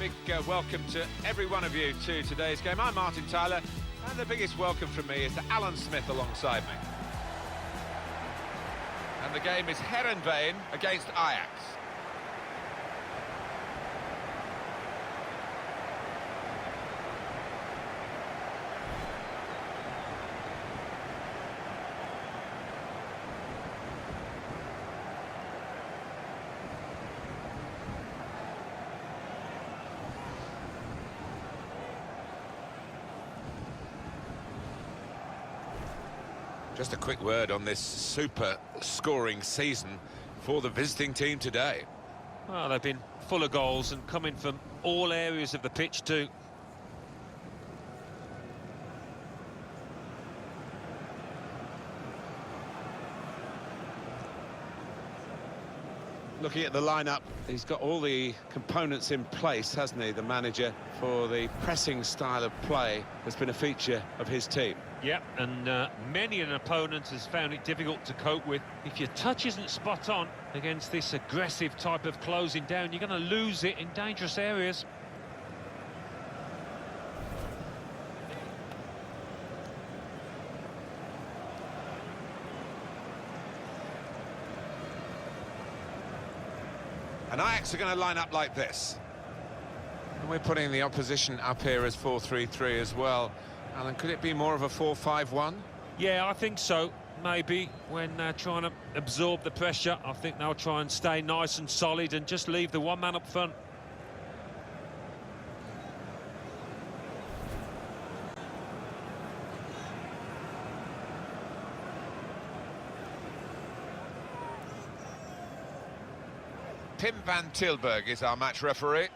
Big welcome to every one of you to today's game. I'm Martin Tyler, and the biggest welcome from me is to Alan Smith alongside me. And the game is Hereenveen against Ajax. Just a quick word on this super scoring season for the visiting team today. Well, they've been full of goals and coming from all areas of the pitch too. Looking at the lineup, he's got all the components in place, hasn't he, the manager, for the pressing style of play that's been a feature of his team. Yep, and many an opponent has found it difficult to cope with. If your touch isn't spot on against this aggressive type of closing down, you're going to lose it in dangerous areas. And Ajax are going to line up like this. And we're putting the opposition up here as 4-3-3 as well. Alan, could it be more of a 4-5-1? Yeah, I think so. Maybe when they're trying to absorb the pressure, I think they'll try and stay nice and solid and just leave the one man up front. Tim van Tilburg is our match referee.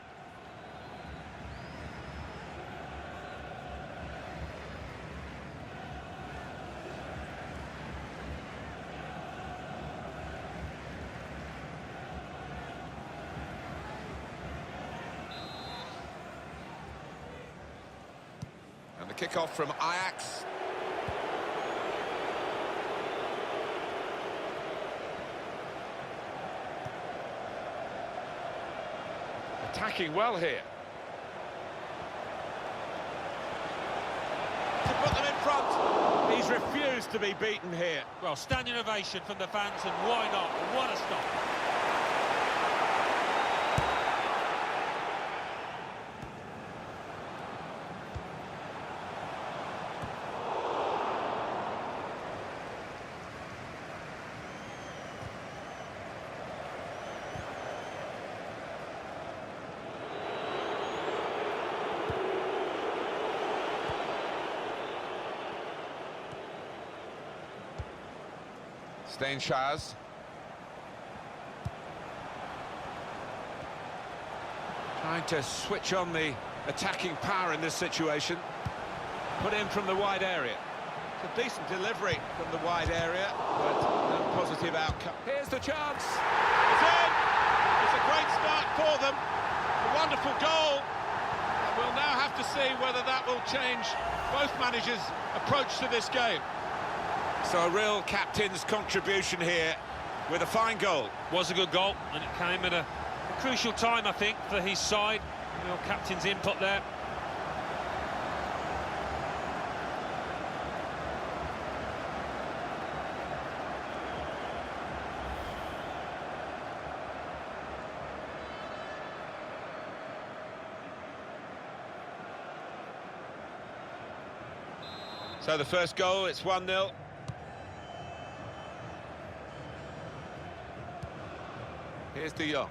And the kick-off from Ajax. Attacking well here. To put them in front, he's refused to be beaten here. Well, standing ovation from the fans, and why not? What a stop. Steinschars. Trying to switch on the attacking power in this situation. Put in from the wide area. It's a decent delivery from the wide area, but no positive outcome. Here's the chance. It's in. It's a great start for them. A wonderful goal. And we'll now have to see whether that will change both managers' approach to this game. So a real captain's contribution here with a fine goal. Was a good goal, and it came at a crucial time, I think, for his side. Your captain's input there. So the first goal, it's 1-0. Here's De Jong.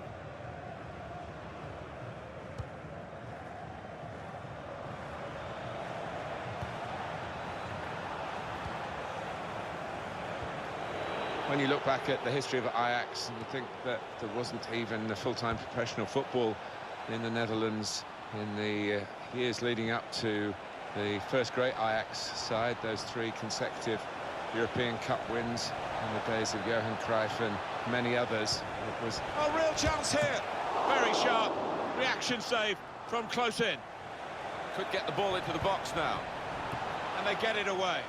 When you look back at the history of Ajax, you think that there wasn't even a full-time professional football in the Netherlands in the years leading up to the first great Ajax side, those 3 consecutive European Cup wins in the days of Johan Cruyff and many others. It was a real chance here. Very sharp reaction save from close in. Could get the ball into the box now. And they get it away.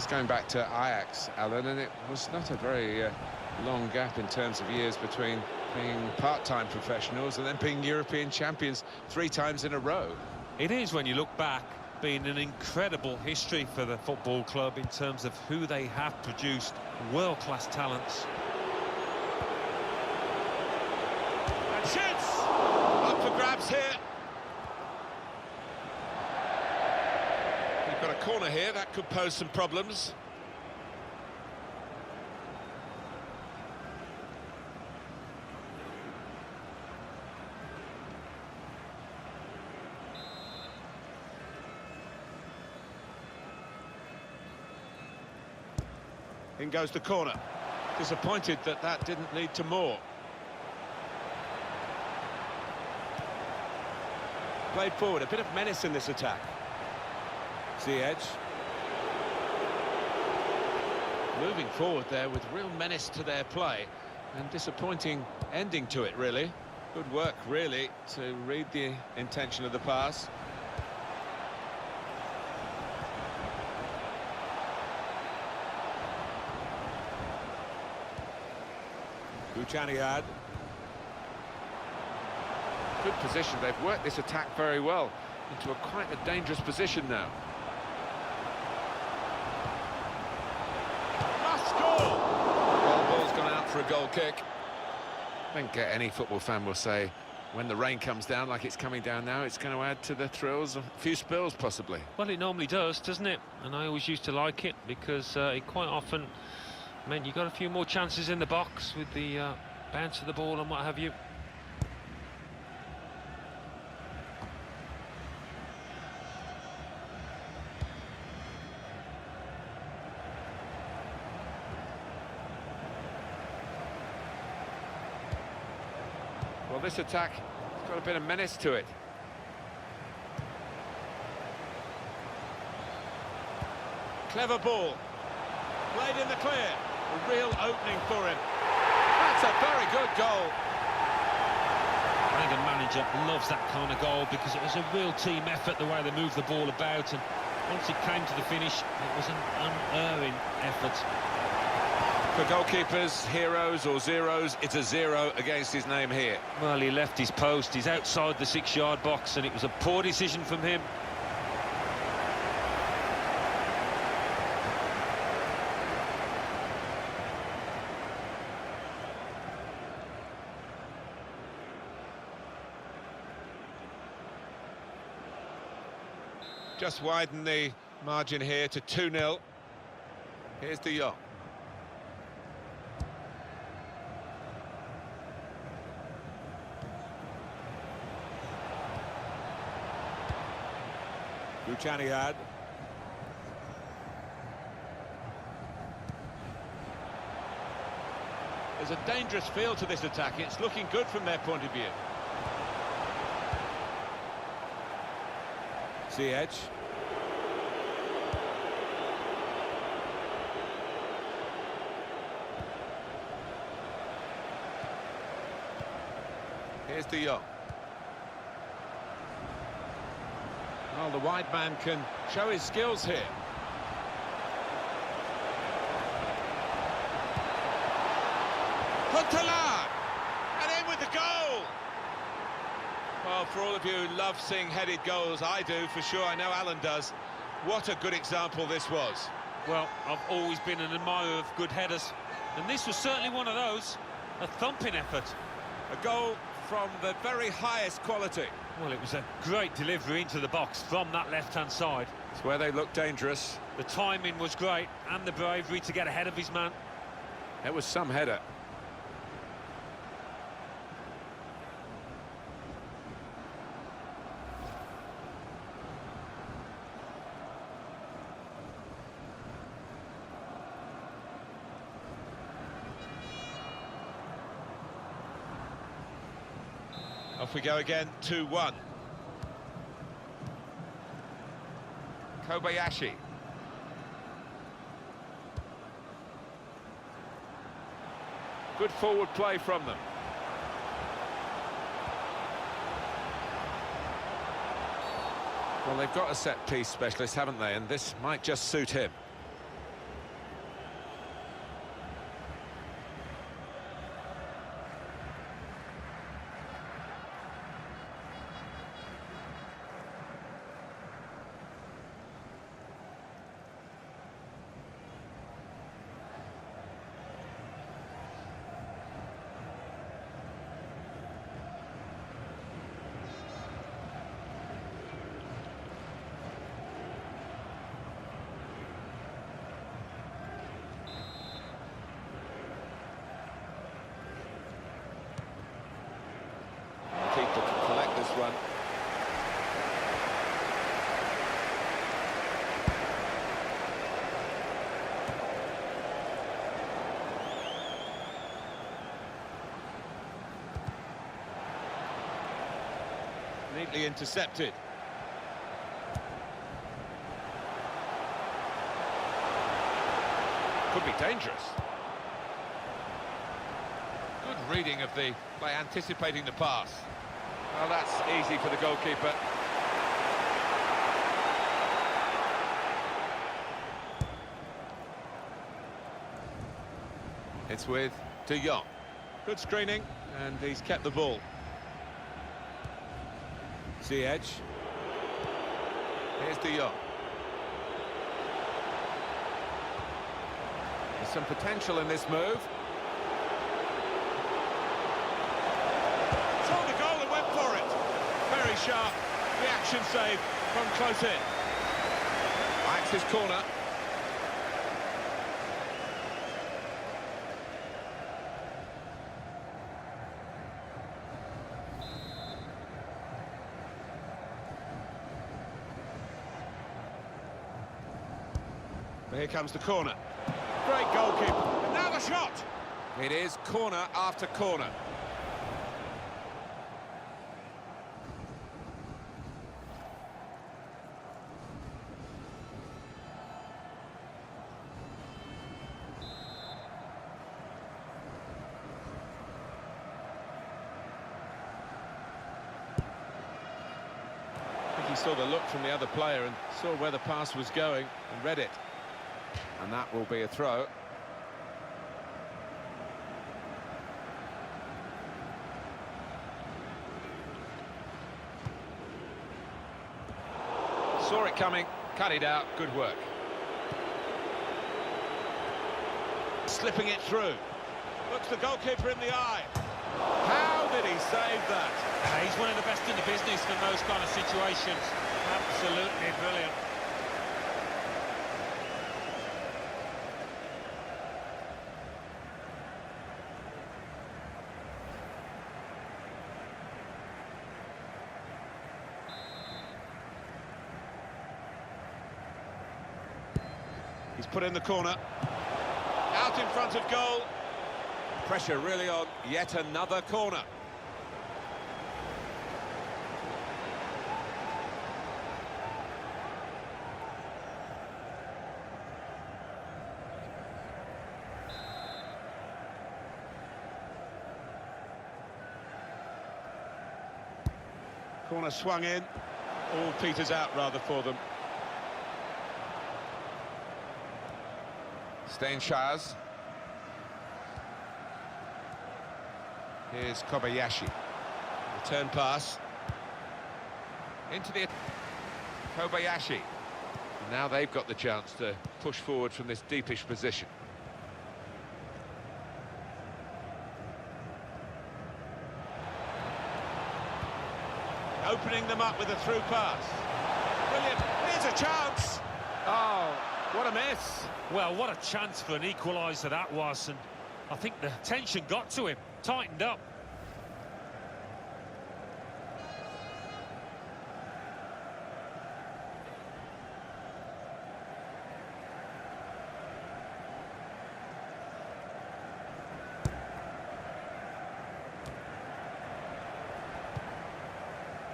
Just going back to Ajax, Alan, and it was not a very long gap in terms of years between being part-time professionals and then being European champions 3 times in a row. It is, when you look back, been an incredible history for the football club in terms of who they have produced, world-class talents. And shoots! Up for grabs here. We've got a corner here, that could pose some problems. In goes the corner. Disappointed that that didn't lead to more. Played forward, a bit of menace in this attack. Ziyech. Moving forward there with real menace to their play, and disappointing ending to it, really. Good work, really, to read the intention of the pass. Buchaniad. Good position. They've worked this attack very well into quite a dangerous position now. Must score! Well, the ball's gone out for a goal kick. I think any football fan will say when the rain comes down like it's coming down now, it's going to add to the thrills, a few spills possibly. Well, it normally does, doesn't it? And I always used to like it because it quite often meant you got a few more chances in the box with the bounce of the ball and what have you. Well, this attack has got a bit of menace to it. Clever ball. Played in the clear. A real opening for him. That's a very good goal. I think a manager loves that kind of goal because it was a real team effort, the way they moved the ball about, and once it came to the finish, it was an unerring effort. For goalkeepers, heroes or zeros, it's a 0 against his name here. Well, he left his post, he's outside the 6-yard box, and it was a poor decision from him. Just widen the margin here to 2-0. Here's De Jong. Buchaniad. There's a dangerous feel to this attack. It's looking good from their point of view. Ziyech. Here's De Jong. Well, the wide man can show his skills here. Huntelaar! And in with the goal! Well, for all of you who love seeing headed goals, I do, for sure. I know Alan does. What a good example this was. Well, I've always been an admirer of good headers, and this was certainly one of those. A thumping effort. A goal from the very highest quality. Well, it was a great delivery into the box from that left-hand side. It's where they look dangerous. The timing was great, and the bravery to get ahead of his man. It was some header. Off we go again, 2-1. Kobayashi. Good forward play from them. Well, they've got a set-piece specialist, haven't they? And this might just suit him. neatly intercepted. Could be dangerous. Good reading of the play, anticipating the pass. Well, that's easy for the goalkeeper. It's with De Jong. Good screening, and he's kept the ball. Ziyech. Here's De Jong. There's some potential in this move. Saw the goal and went for it. Very sharp reaction save from close in. Ajax's corner. Here comes the corner. Great goalkeeper. And now the shot. It is corner after corner. I think he saw the look from the other player and saw where the pass was going and read it. And that will be a throw. Saw it coming, cut it out, good work. Slipping it through. Looks the goalkeeper in the eye. How did he save that? He's one of the best in the business in those kind of situations. Absolutely brilliant. He's put in the corner. Out in front of goal. Pressure really on yet another corner. Corner swung in. All peters out rather for them. Steinshires. Here's Kobayashi. Return pass. Into the... Kobayashi. Now they've got the chance to push forward from this deepish position. Opening them up with a through pass. Brilliant. Here's a chance. Oh, what a miss. Well, what a chance for an equaliser that was, and I think the tension got to him, tightened up.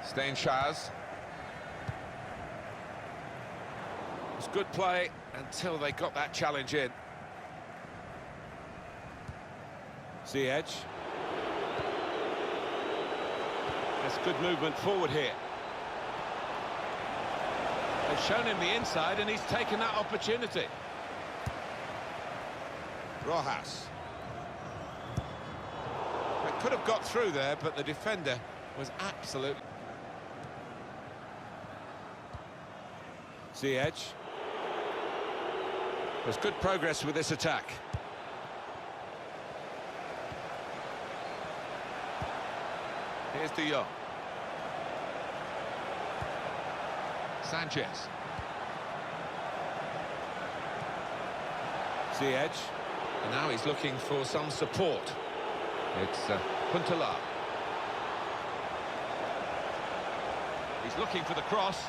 Steinshires. It's good play until they got that challenge in. Ziyech. That's good movement forward here. They've shown him the inside and he's taken that opportunity. Rojas. They could have got through there, but the defender was absolutely... Ziyech. There's good progress with this attack. Here's De Jong. Sanchez. Ziyech. And now he's looking for some support. It's Huntelaar. He's looking for the cross.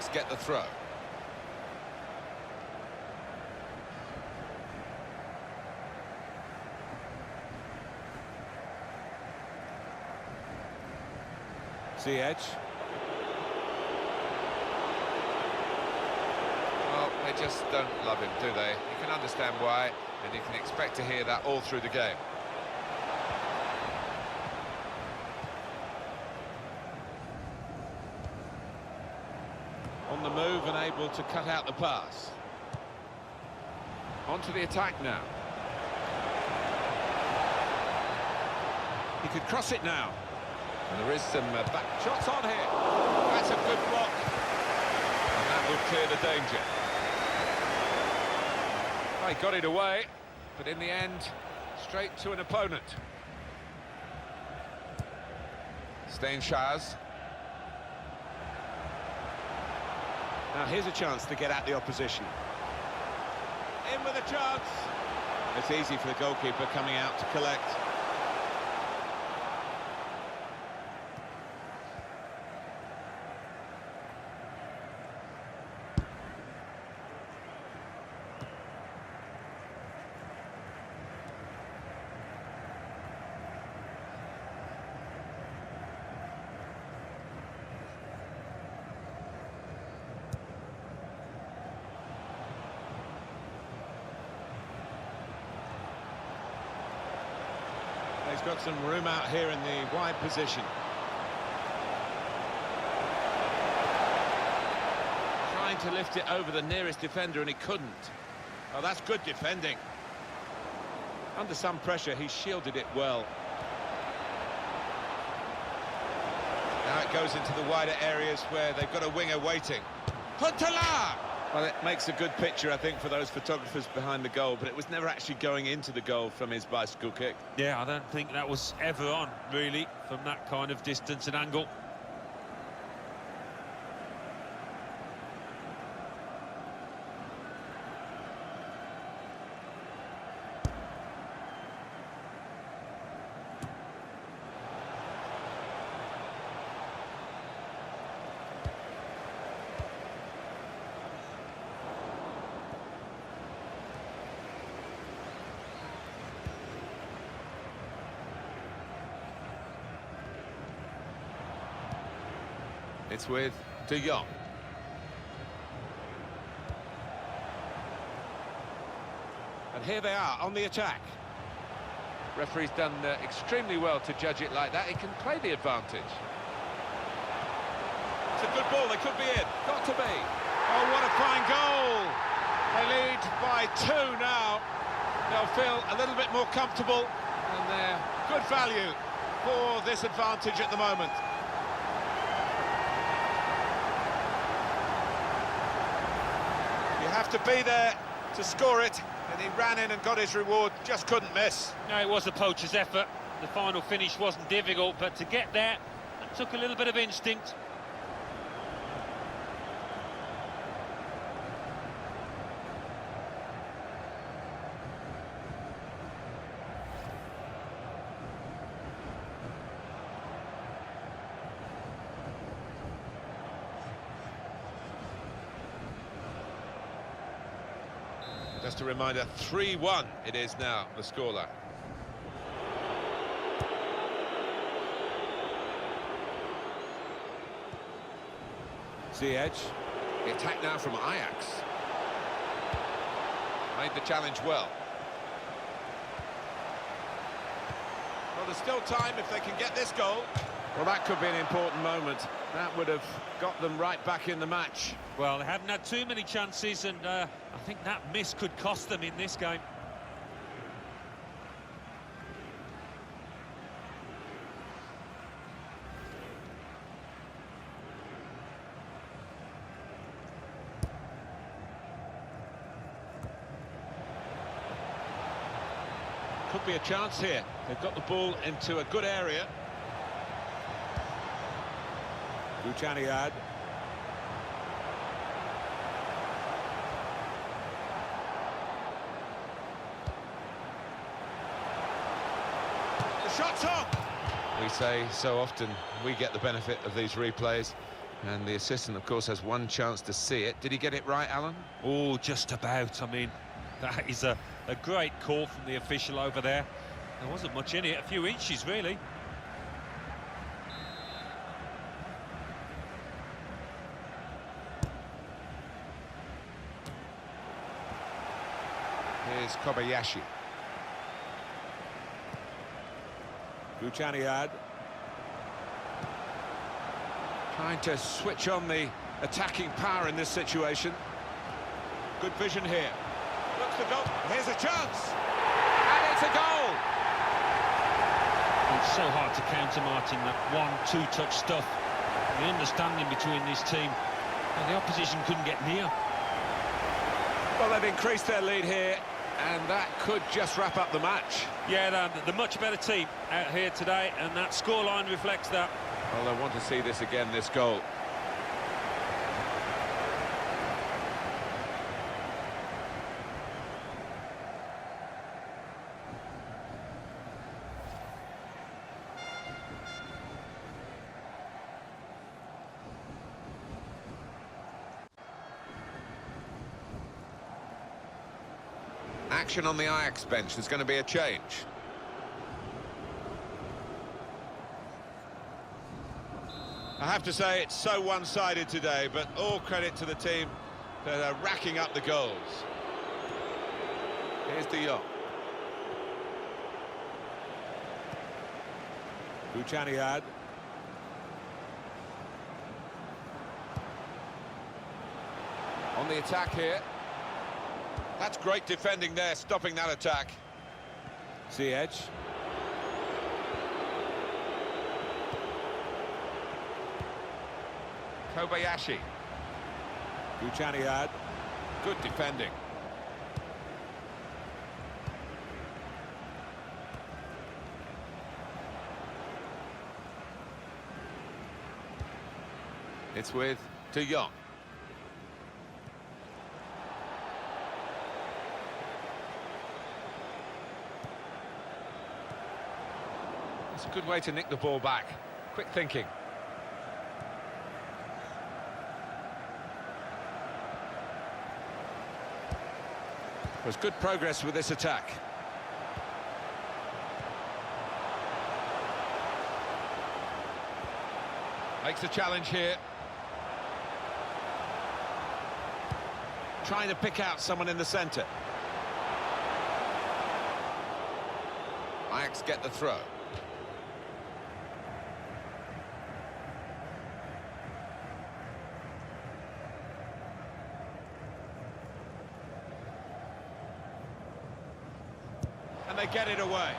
Ajax get the throw. Ziyech. Well, they just don't love him, do they? You can understand why, and you can expect to hear that all through the game. On the move and able to cut out the pass. On to the attack now. He could cross it now. And there is some back Shots on here. That's a good block. And that will clear the danger. Well, he got it away, but in the end, straight to an opponent. Steinschars. Now here's a chance to get at the opposition. In with a chance. It's easy for the goalkeeper coming out to collect. He's got some room out here in the wide position. Trying to lift it over the nearest defender and he couldn't. Oh, that's good defending. Under some pressure, he shielded it well. Now it goes into the wider areas where they've got a winger waiting. Huntelaar! Well, it makes a good picture, I think, for those photographers behind the goal, but it was never actually going into the goal from his bicycle kick. Yeah, I don't think that was ever on, really, from that kind of distance and angle. It's with De Jong. And here they are on the attack. Referee's done extremely well to judge it like that. He can play the advantage. It's a good ball, they could be in. Got to be. Oh, what a fine goal. They lead by 2 now. They'll feel a little bit more comfortable, and they're good value for this advantage at the moment. You have to be there to score it, and he ran in and got his reward, just couldn't miss. No, it was a poacher's effort. The final finish wasn't difficult, but to get there, it took a little bit of instinct. Just a reminder, 3-1 it is now, the scoreline. Ziyech. The attack now from Ajax. Made the challenge well. Well, there's still time if they can get this goal. Well, that could be an important moment. That would have got them right back in the match. Well, they haven't had too many chances, and I think that miss could cost them in this game. Could be a chance here. They've got the ball into a good area. Buchaniad. The shot's on! We say so often we get the benefit of these replays, and the assistant, of course, has one chance to see it. Did he get it right, Alan? Oh, just about. I mean, that is a great call from the official over there. There wasn't much in it, a few inches, really. Here's Kobayashi. Buchaniad. Trying to switch on the attacking power in this situation. Good vision here. Looks the goal. Here's a chance. And it's a goal. It's so hard to counter, Martin, that 1-2 touch stuff. The understanding between this team, and the opposition couldn't get near. Well, they've increased their lead here, and that could just wrap up the match. Yeah, the much better team out here today, and that scoreline reflects that. Well, I want to see this again, this goal. Action on the Ajax bench. There's going to be a change. I have to say it's so one-sided today, but all credit to the team that are racking up the goals. Here's De Jong. Buchaniad. On the attack here. That's great defending there, stopping that attack. Ziyech. Kobayashi. Buchaniad. Good defending. It's with De Jong. It's a good way to nick the ball back. Quick thinking. There's good progress with this attack. Makes the challenge here. Trying to pick out someone in the centre. Ajax get the throw. And they get it away.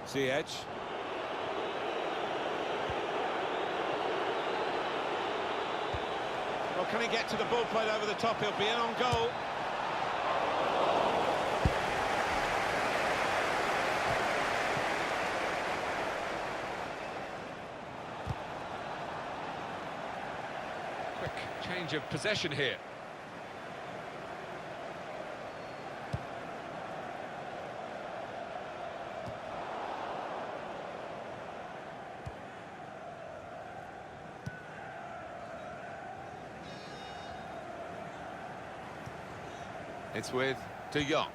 Ziyech. Well, can he get to the ball played over the top? He'll be in on goal. Quick change of possession here. It's with De Jong.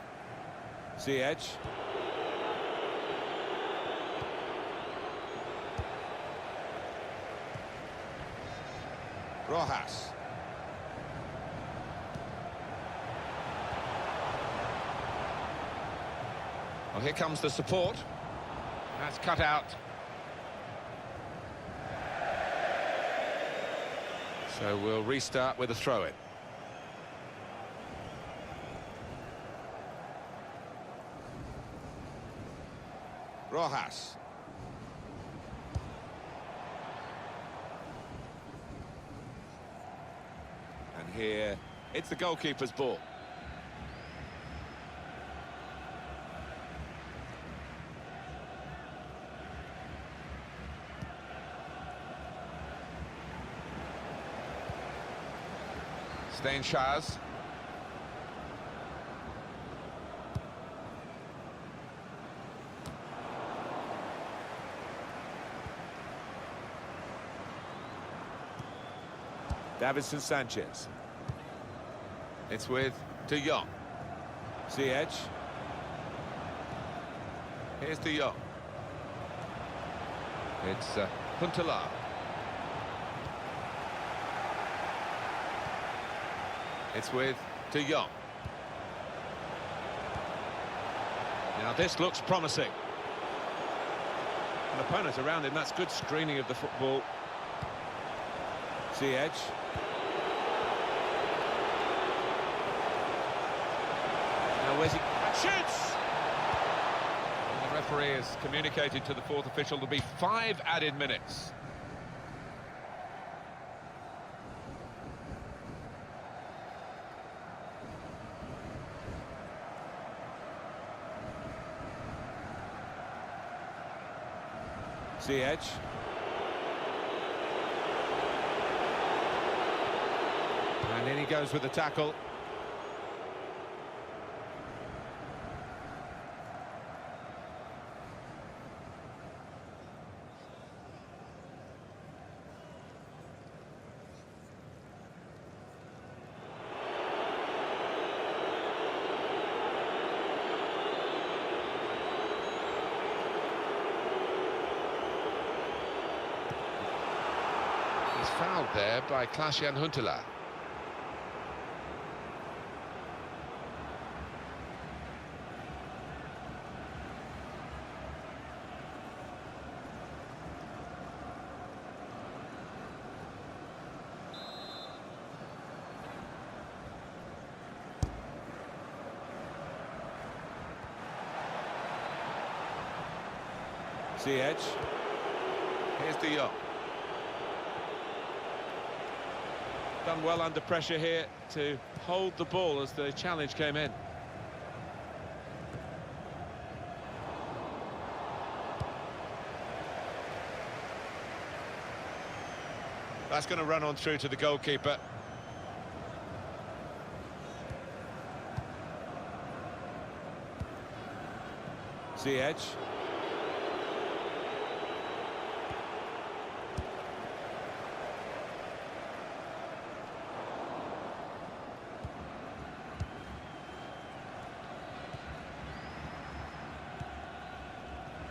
Ziyech. Rojas. Well, here comes the support. That's cut out. So we'll restart with a throw-in. Rojas. And here, it's the goalkeeper's ball. Steinschars. Davinson Sanchez. It's with De Jong. Ziyech. Here's De Jong. It's Huntelaar. It's with De Jong. Now this looks promising. An opponent around him, that's good screening of the football. Ziyech. Now where's he? And shoots! And the referee has communicated to the fourth official there'll be 5 added minutes. Ziyech. And in he goes with the tackle. He's fouled there by Klaas-Jan Huntelaar. Ziyech. Here's De Jong. Done well under pressure here to hold the ball as the challenge came in. That's going to run on through to the goalkeeper. Ziyech.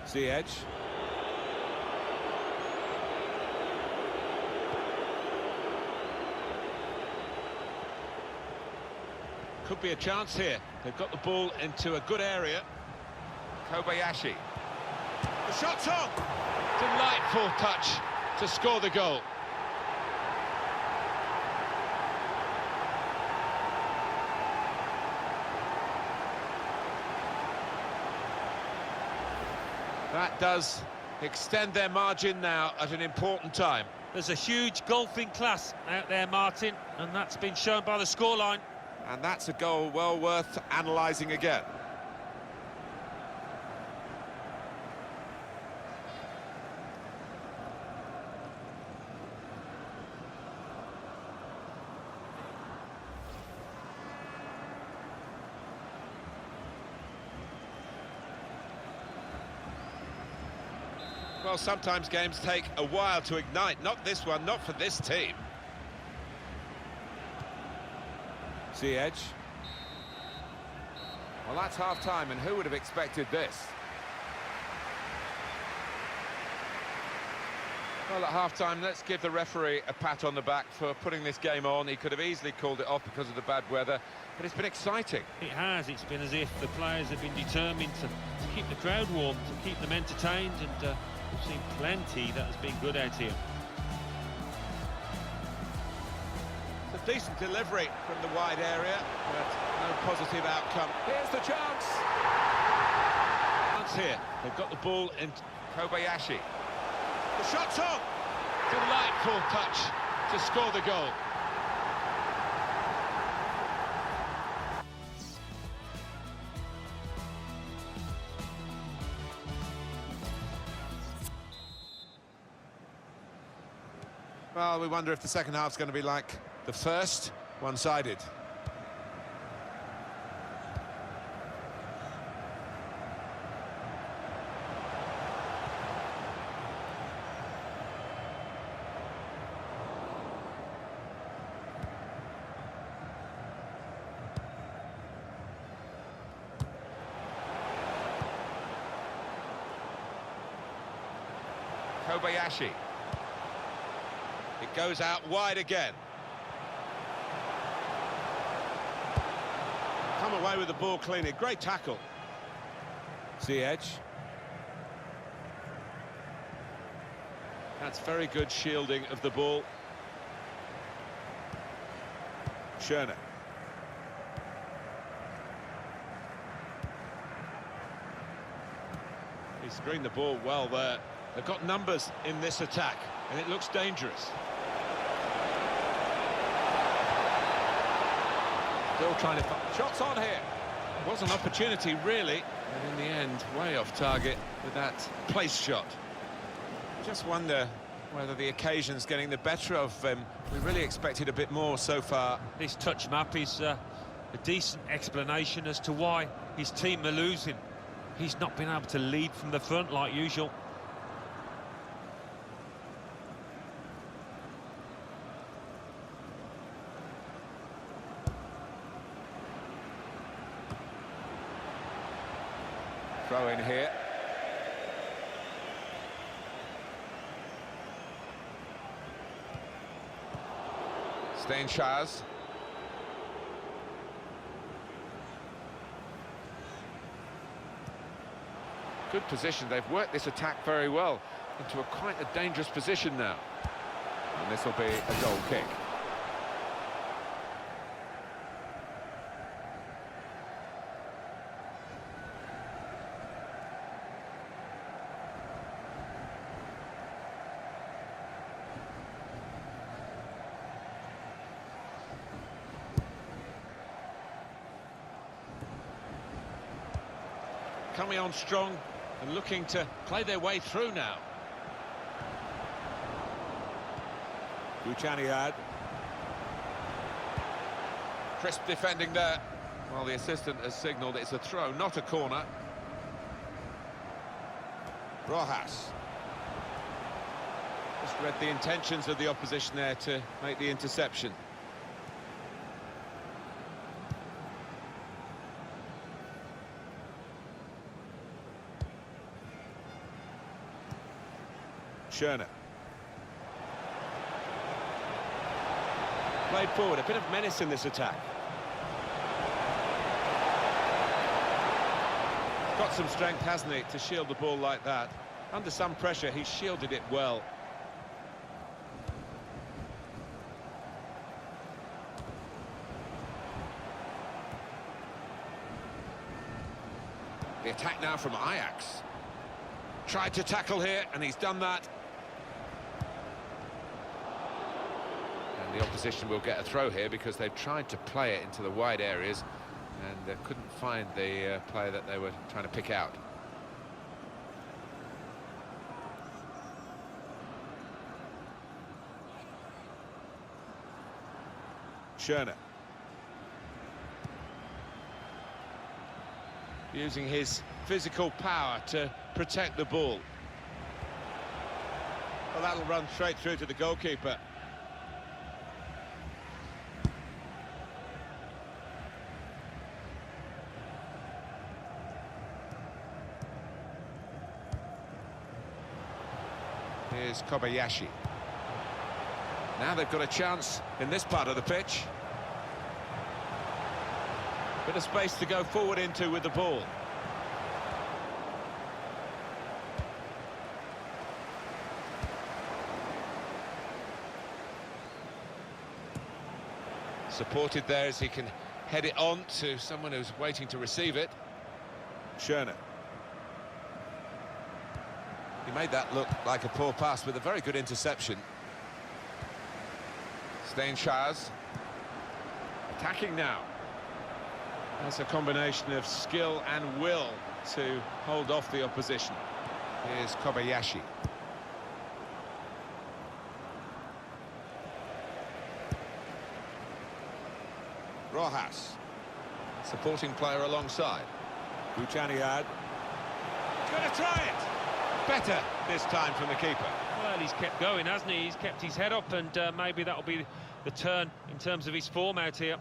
Ziyech. Could be a chance here. They've got the ball into a good area. Kobayashi. The shot's on! Delightful touch to score the goal. That does extend their margin now at an important time. There's a huge golfing class out there, Martin, and that's been shown by the scoreline. And that's a goal well worth analysing again. Well, sometimes games take a while to ignite. Not this one, not for this team. Ziyech. Well, that's half-time, and who would have expected this? Well, at half-time, let's give the referee a pat on the back for putting this game on. He could have easily called it off because of the bad weather, but it's been exciting. It has. It's been as if the players have been determined to keep the crowd warm, to keep them entertained, and we've seen plenty that has been good out here. It's a decent delivery from the wide area, but no positive outcome. Here's the chance! Chance here. They've got the ball in Kobayashi. The shot's on! Delightful touch to score the goal. Well, we wonder if the second half's going to be like the first, one-sided. Kobayashi. It goes out wide again. Come away with the ball cleanly. Great tackle. Ziyech. That's very good shielding of the ball. Schöne. He screened the ball well there. They've got numbers in this attack, and it looks dangerous. Still trying to... Shots on here. It was an opportunity, really. And in the end, way off target with that place shot. Just wonder whether the occasion's getting the better of him. We really expected a bit more so far. This touch map is a decent explanation as to why his team are losing. He's not been able to lead from the front like usual. Throw in here. Steinschars. Good position. They've worked this attack very well into quite a dangerous position now. And this will be a goal kick. Coming on strong and looking to play their way through now. Buchaniad. Crisp defending there. Well, the assistant has signalled it's a throw, not a corner. Rojas. Just read the intentions of the opposition there to make the interception. Schöne. Played forward, a bit of menace in this attack. Got some strength, hasn't he, to shield the ball like that. Under some pressure, he shielded it well. The attack now from Ajax. Tried to tackle here, and he's done that. And the opposition will get a throw here because they've tried to play it into the wide areas and couldn't find the player that they were trying to pick out. Schöne. Using his physical power to protect the ball. Well, that'll run straight through to the goalkeeper. Here's Kobayashi. Now they've got a chance in this part of the pitch. Bit of space to go forward into with the ball. Supported there as he can head it on to someone who's waiting to receive it. Schöne. He made that look like a poor pass with a very good interception. Steinschars. Attacking now. That's a combination of skill and will to hold off the opposition. Here's Kobayashi. Rojas. Supporting player alongside. Buchaniad. Gonna try it! Better this time from the keeper. Well, he's kept going, hasn't he? He's kept his head up, and maybe that'll be the turn in terms of his form out here.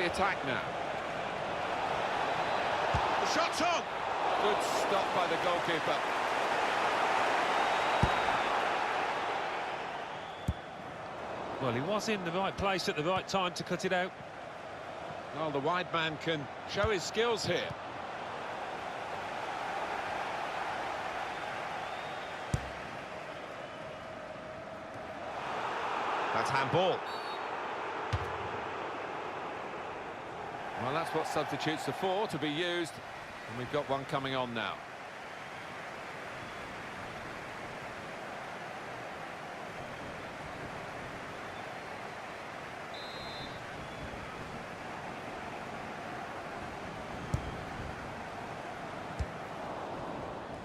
the attack now. The shot's on! Good stop by the goalkeeper. Well, he was in the right place at the right time to cut it out. Well, the wide man can show his skills here. That's handball. Well, that's what substitutes are for, to be used. And we've got one coming on now.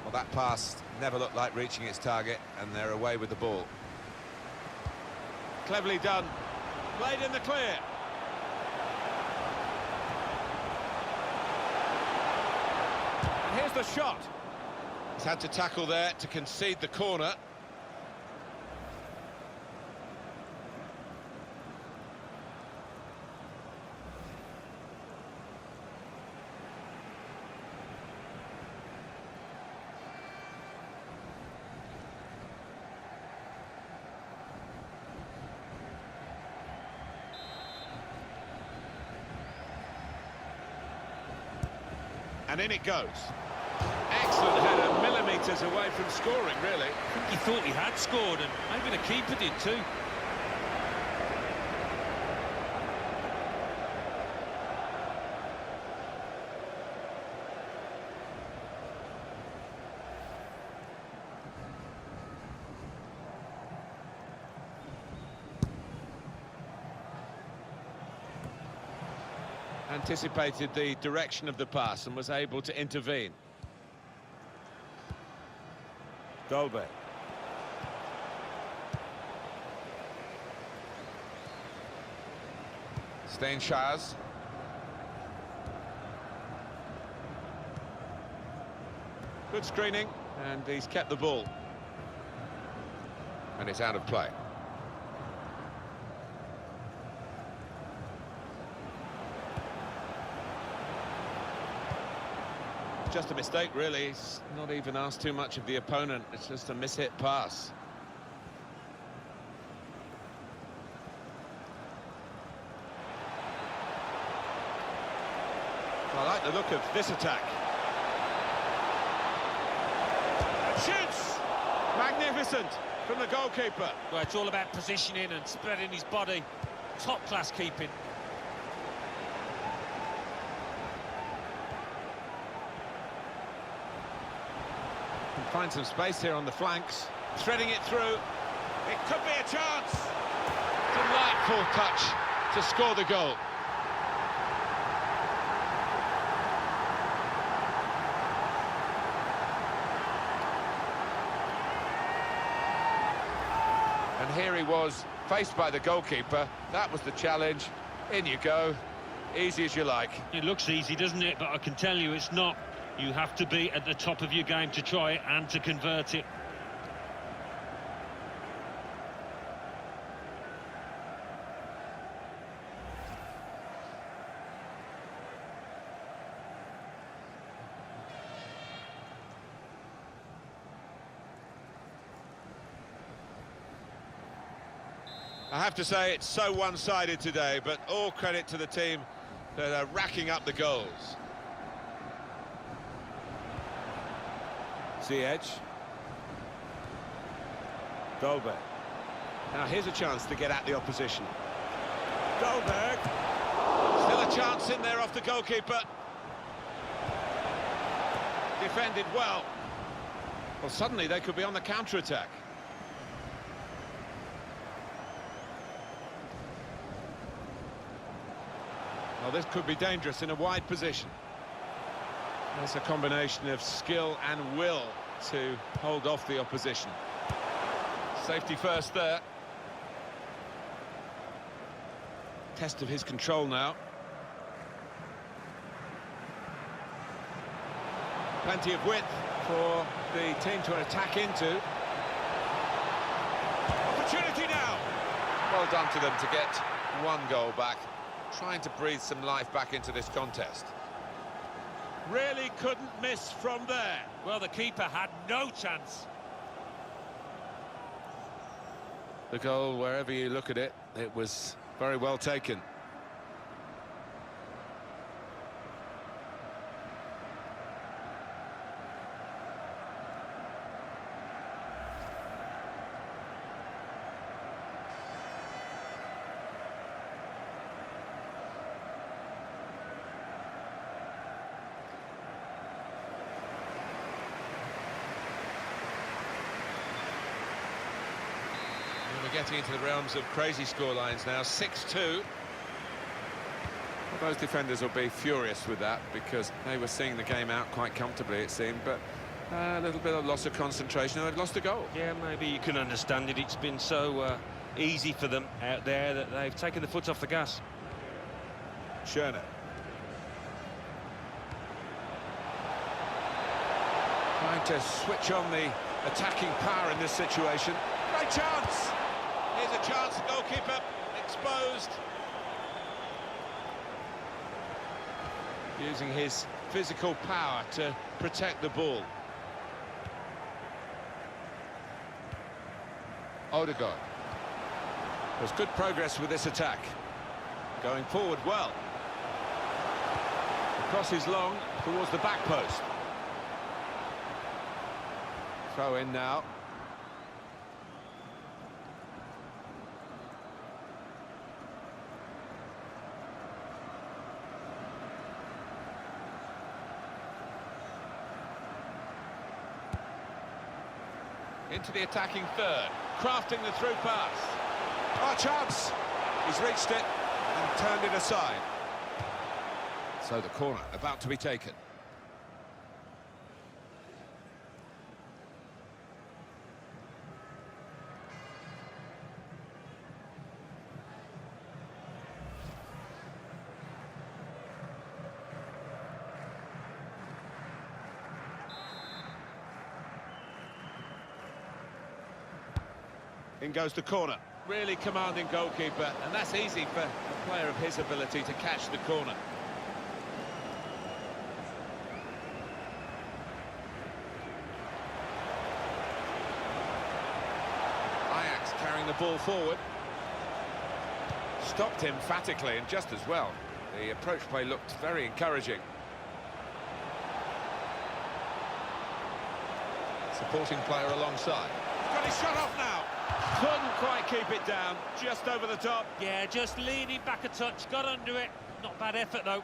Well, that pass never looked like reaching its target, and they're away with the ball. Cleverly done. Played in the clear. And here's the shot. He's had to tackle there to concede the corner. And in it goes. Excellent header, millimetres away from scoring, really. I think he thought he had scored, and maybe the keeper did too. Anticipated the direction of the pass and was able to intervene. Dolbe. Steinschars. Good screening, and he's kept the ball. And it's out of play. Just a mistake, really. He's not even asked too much of the opponent. It's just a mishit pass. I like the look of this attack. And shoots! Magnificent from the goalkeeper. Well, it's all about positioning and spreading his body. Top-class keeping. Find some space here on the flanks, threading it through. It could be a chance. Delightful touch to score the goal. And here he was, faced by the goalkeeper. That was the challenge. In you go. Easy as you like. It looks easy, doesn't it? But I can tell you it's not. You have to be at the top of your game to try it and to convert it. I have to say it's so one-sided today, but all credit to the team that are racking up the goals. Ziyech. Dolbe. Now here's a chance to get at the opposition. Dolberg. Still a chance in there off the goalkeeper. Defended well. Well, suddenly they could be on the counter-attack. Well, this could be dangerous in a wide position. That's a combination of skill and will to hold off the opposition. Safety first there. Test of his control now. Plenty of width for the team to attack into. Opportunity now! Well done to them to get one goal back. trying to breathe some life back into this contest. Really couldn't miss from there. Well, the keeper had no chance. The goal, wherever you look at it, it was very well taken. We're getting into the realms of crazy scorelines now. 6-2. Well, those defenders will be furious with that because they were seeing the game out quite comfortably, it seemed, but a little bit of loss of concentration and they've lost a goal. Yeah, maybe you can understand it. It's been so easy for them out there that they've taken the foot off the gas. Schöne. Trying to switch on the attacking power in this situation. Great chance! Here's a chance, the goalkeeper exposed. Using his physical power to protect the ball. Odegaard. There's good progress with this attack. Going forward well. The cross is long towards the back post. Throw in now. Into the attacking third, crafting the through pass. Oh, chance! He's reached it and turned it aside. So the corner about to be taken. In goes the corner. Really commanding goalkeeper, and that's easy for a player of his ability to catch the corner. Ajax carrying the ball forward. Stopped emphatically and just as well. The approach play looked very encouraging. Supporting player alongside. He's got his shot off now. Couldn't quite keep it down, just over the top. Yeah, just leaning back a touch, got under it. Not bad effort, though.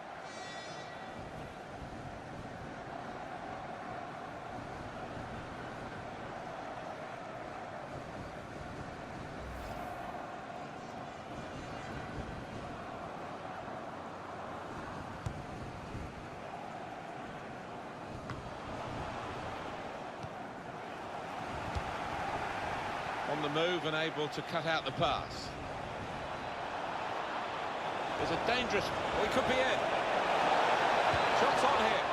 On the move and able to cut out the pass. There's a dangerous... Well, he could be in. Shots on here.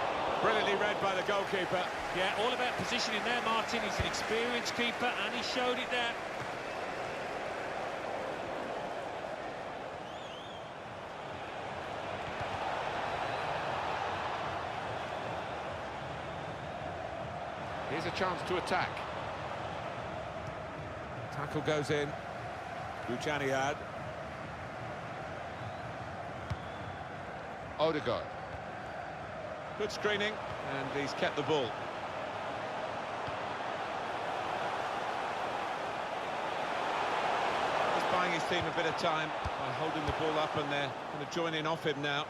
Brilliantly read by the goalkeeper. Yeah, all about positioning there, Martin. He's an experienced keeper, and he showed it there. Here's a chance to attack. Tackle goes in. Bujaniad. Odegaard. Good screening, and he's kept the ball. Just buying his team a bit of time by holding the ball up, and they're going to join in off him now.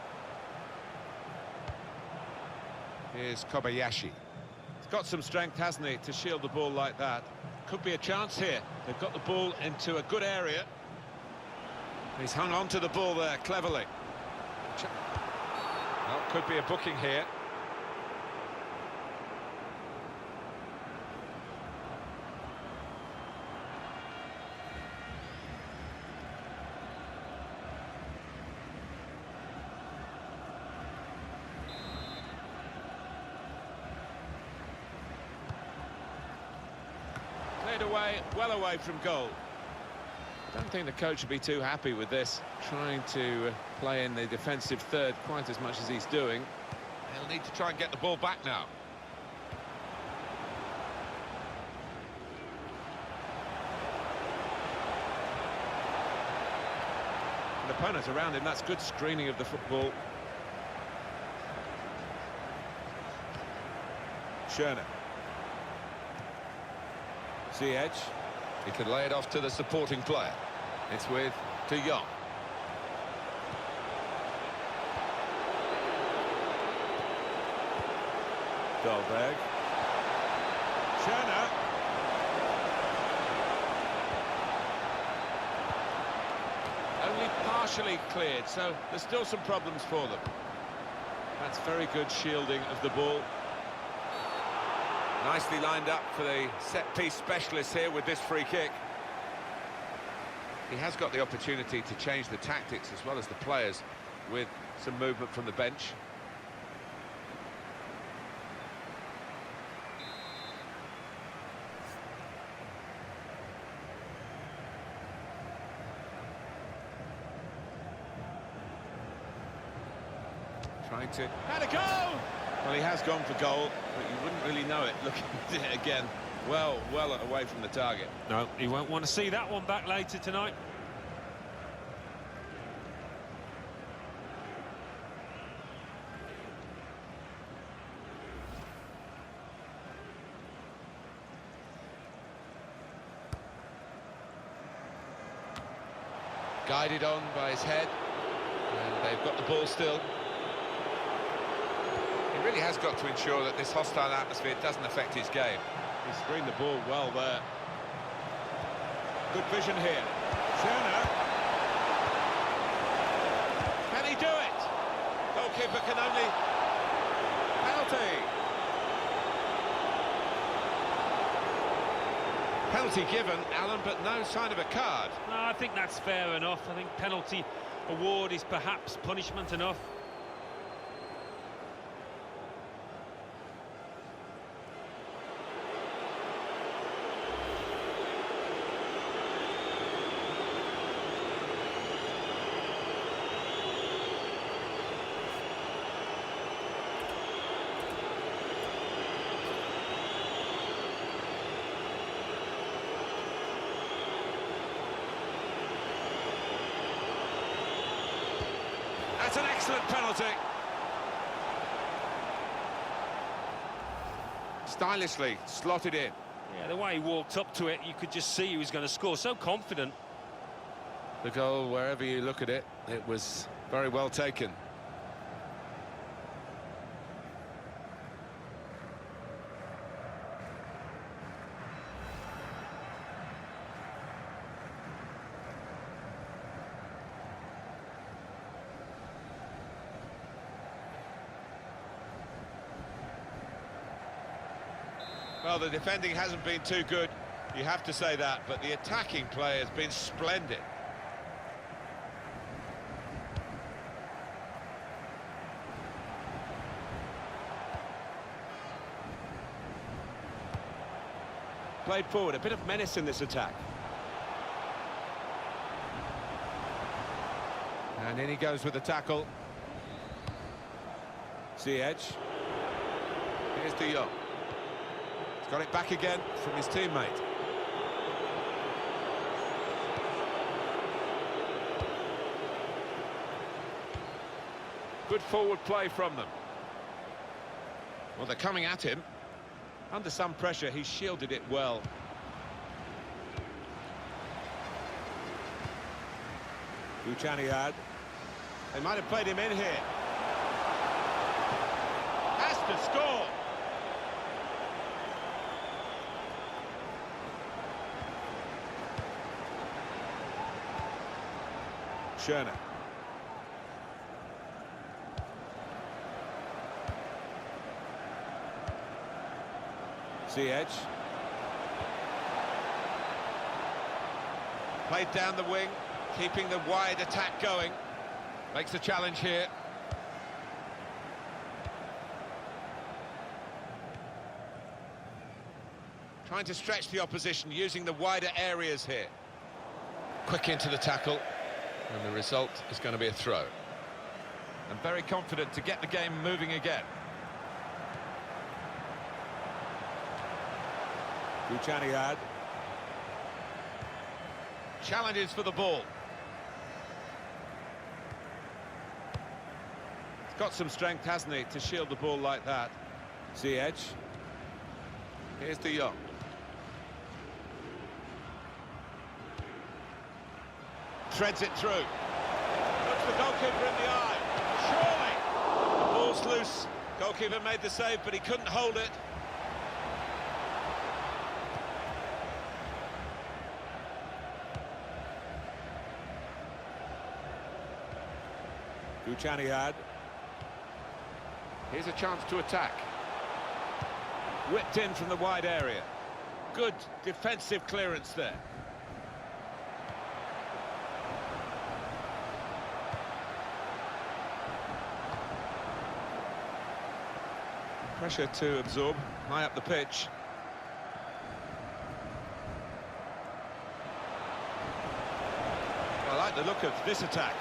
Here's Kobayashi. He's got some strength, hasn't he, to shield the ball like that. Could be a chance here. They've got the ball into a good area. He's hung on to the ball there cleverly. Well, could be a booking here. Cleared away, well away from goal. Don't think the coach would be too happy with this, trying to play in the defensive third quite as much as he's doing. He'll need to try and get the ball back now. And opponents around him, that's good screening of the football. Schöne. Ziyech. He could lay it off to the supporting player. It's with De Jong. Dolberg. Schöne. Only partially cleared, so there's still some problems for them. That's very good shielding of the ball. Nicely lined up for the set-piece specialist here with this free kick. He has got the opportunity to change the tactics as well as the players with some movement from the bench. Trying to... Had a go! Well, he has gone for goal, but you wouldn't really know it looking at it again. Well away from the target. No, he won't want to see that one back later tonight. Guided on by his head, and they've got the ball still. He really has got to ensure that this hostile atmosphere doesn't affect his game. He screened the ball well there. Good vision here. Schöne. Can he do it? Goalkeeper can only... Penalty. Penalty given, Alan, but no sign of a card. No, I think that's fair enough. I think penalty award is perhaps punishment enough. That's an excellent penalty. Stylishly slotted in. Yeah, the way he walked up to it, you could just see he was going to score. So confident. The goal, wherever you look at it, it was very well taken. Well, the defending hasn't been too good, you have to say that, but the attacking play has been splendid. Played forward, a bit of menace in this attack. And in he goes with the tackle. Ziyech. Here's De Jong. He's got it back again from his teammate. Good forward play from them. Well, they're coming at him. Under some pressure, he shielded it well. Buchaniad. They might have played him in here. Has to score. Schöne. Ziyech. Played down the wing, keeping the wide attack going. Makes the challenge here. Trying to stretch the opposition, using the wider areas here. quick into the tackle, and the result is going to be a throw. And very confident to get the game moving again. Buchaniad. Challenges for the ball. He's got some strength, hasn't he, to shield the ball like that. Ziyech. Here's De Jong. Threads it through. Looks the goalkeeper in the eye. Surely! The ball's loose. Goalkeeper made the save, but he couldn't hold it. Buchaniad. Here's a chance to attack. Whipped in from the wide area. Good defensive clearance there. Pressure to absorb, high up the pitch. I like the look of this attack.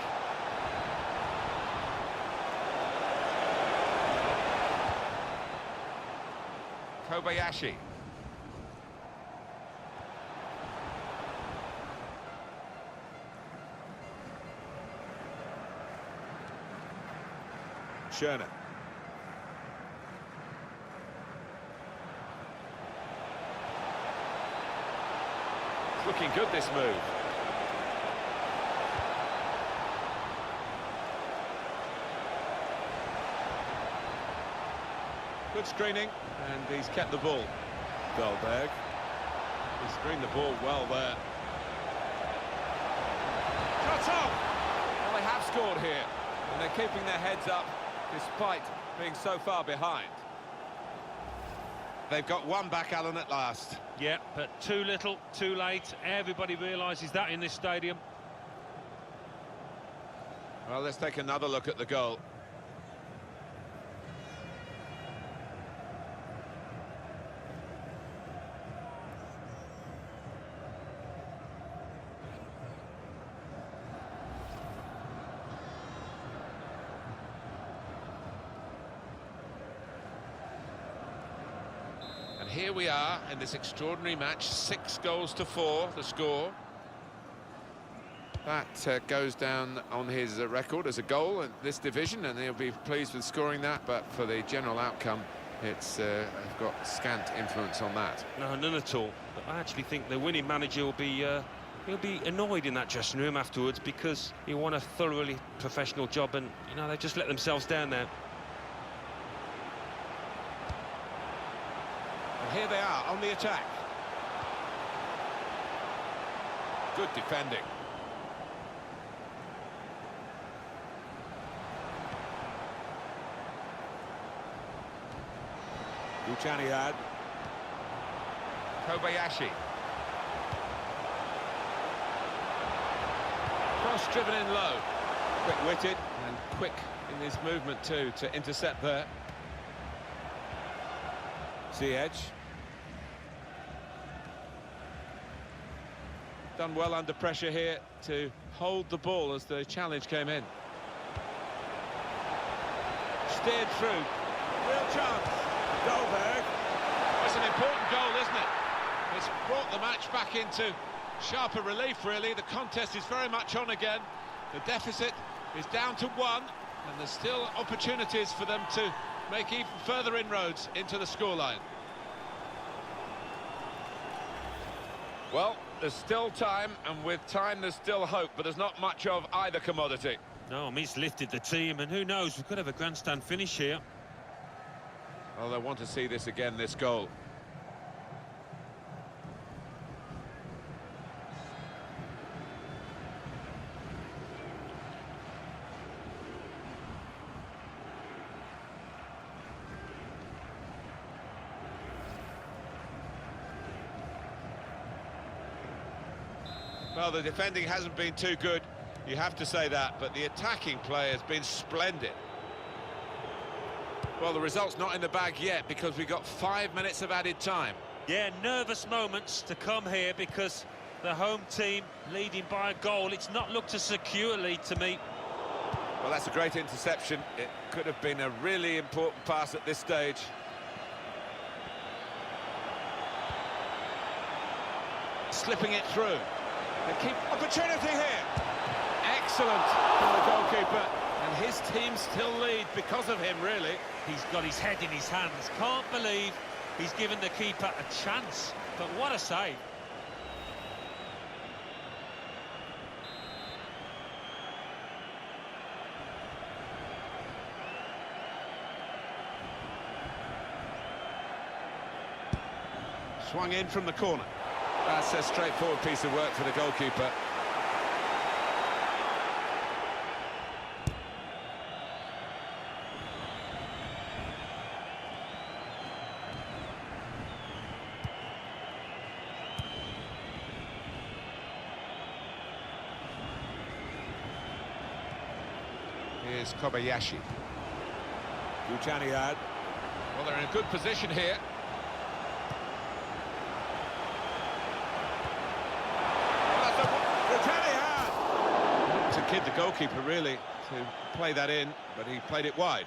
Kobayashi. Schöne. It's looking good, this move. Good screening, and he's kept the ball. Dolberg. He screened the ball well there. Cut off! Well, they have scored here, and they're keeping their heads up despite being so far behind. They've got one back, Alan, at last. Yeah, but too little, too late. Everybody realises that in this stadium. Well, let's take another look at the goal. Here we are in this extraordinary match, 6-4 the score. That goes down on his record as a goal in this division, and he'll be pleased with scoring that, but for the general outcome, it's got scant influence on that. No, none at all. But I actually think the winning manager will be he'll be annoyed in that dressing room afterwards, because he won a thoroughly professional job, and you know, they just let themselves down there. Here they are on the attack. Good defending. Buchaniad. Kobayashi. Cross driven in low. Quick-witted and quick in his movement too to intercept there. Ziyech. Done well under pressure here to hold the ball as the challenge came in. Steered through. Real chance. Dolberg. It's an important goal, isn't it? It's brought the match back into sharper relief, really. The contest is very much on again. The deficit is down to 1, and there's still opportunities for them to make even further inroads into the scoreline. Well, there's still time, and with time there's still hope, but there's not much of either commodity. No, I mean, he's lifted the team, and who knows, we could have a grandstand finish here. Well, they want to see this again, this goal. Well, the defending hasn't been too good, you have to say that, but the attacking play has been splendid. Well, the result's not in the bag yet, because we've got 5 minutes of added time. Yeah, nervous moments to come here, because the home team leading by a goal. It's not looked a secure lead to me. Well, that's a great interception. It could have been a really important pass at this stage. Slipping it through. They keep opportunity here. Excellent from the goalkeeper, and his team still lead because of him, really. He's got his head in his hands. Can't believe he's given the keeper a chance. But what a save. Swung in from the corner. That's a straightforward piece of work for the goalkeeper. Here's Kobayashi. Uchaniad. Well, they're in a good position here. To kid the goalkeeper, really, to play that in, but he played it wide.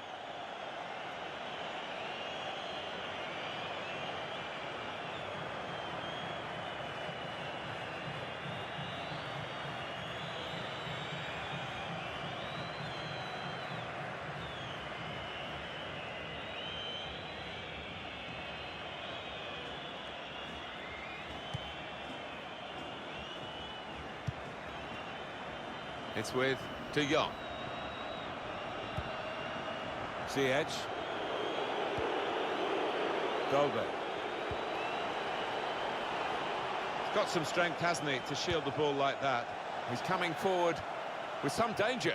It's with De Jong. Ziyech. Goldberg. He's got some strength, hasn't he, to shield the ball like that. He's coming forward with some danger.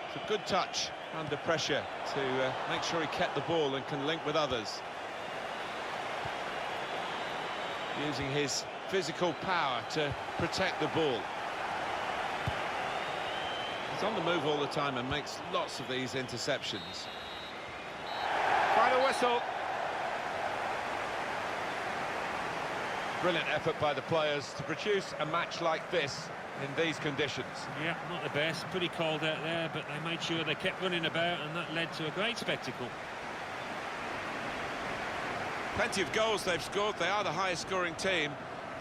It's a good touch under pressure to make sure he kept the ball and can link with others. Using his physical power to protect the ball. He's on the move all the time and makes lots of these interceptions. Final whistle. Brilliant effort by the players to produce a match like this in these conditions. Yeah, not the best. Pretty cold out there, but they made sure they kept running about, and that led to a great spectacle. Plenty of goals they've scored. They are the highest scoring team,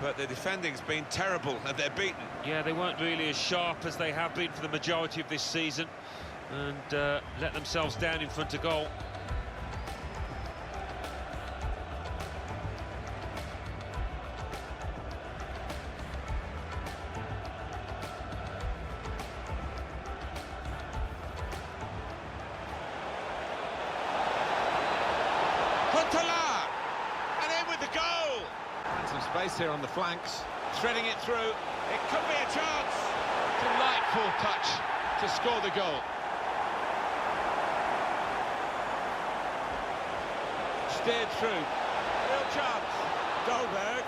but the defending's been terrible and they're beaten. Yeah, they weren't really as sharp as they have been for the majority of this season, and let themselves down in front of goal. And in with the goal! And some space here on the flanks, threading it through. It could be a chance. Delightful touch to score the goal. Steered through. Real chance. Goldberg.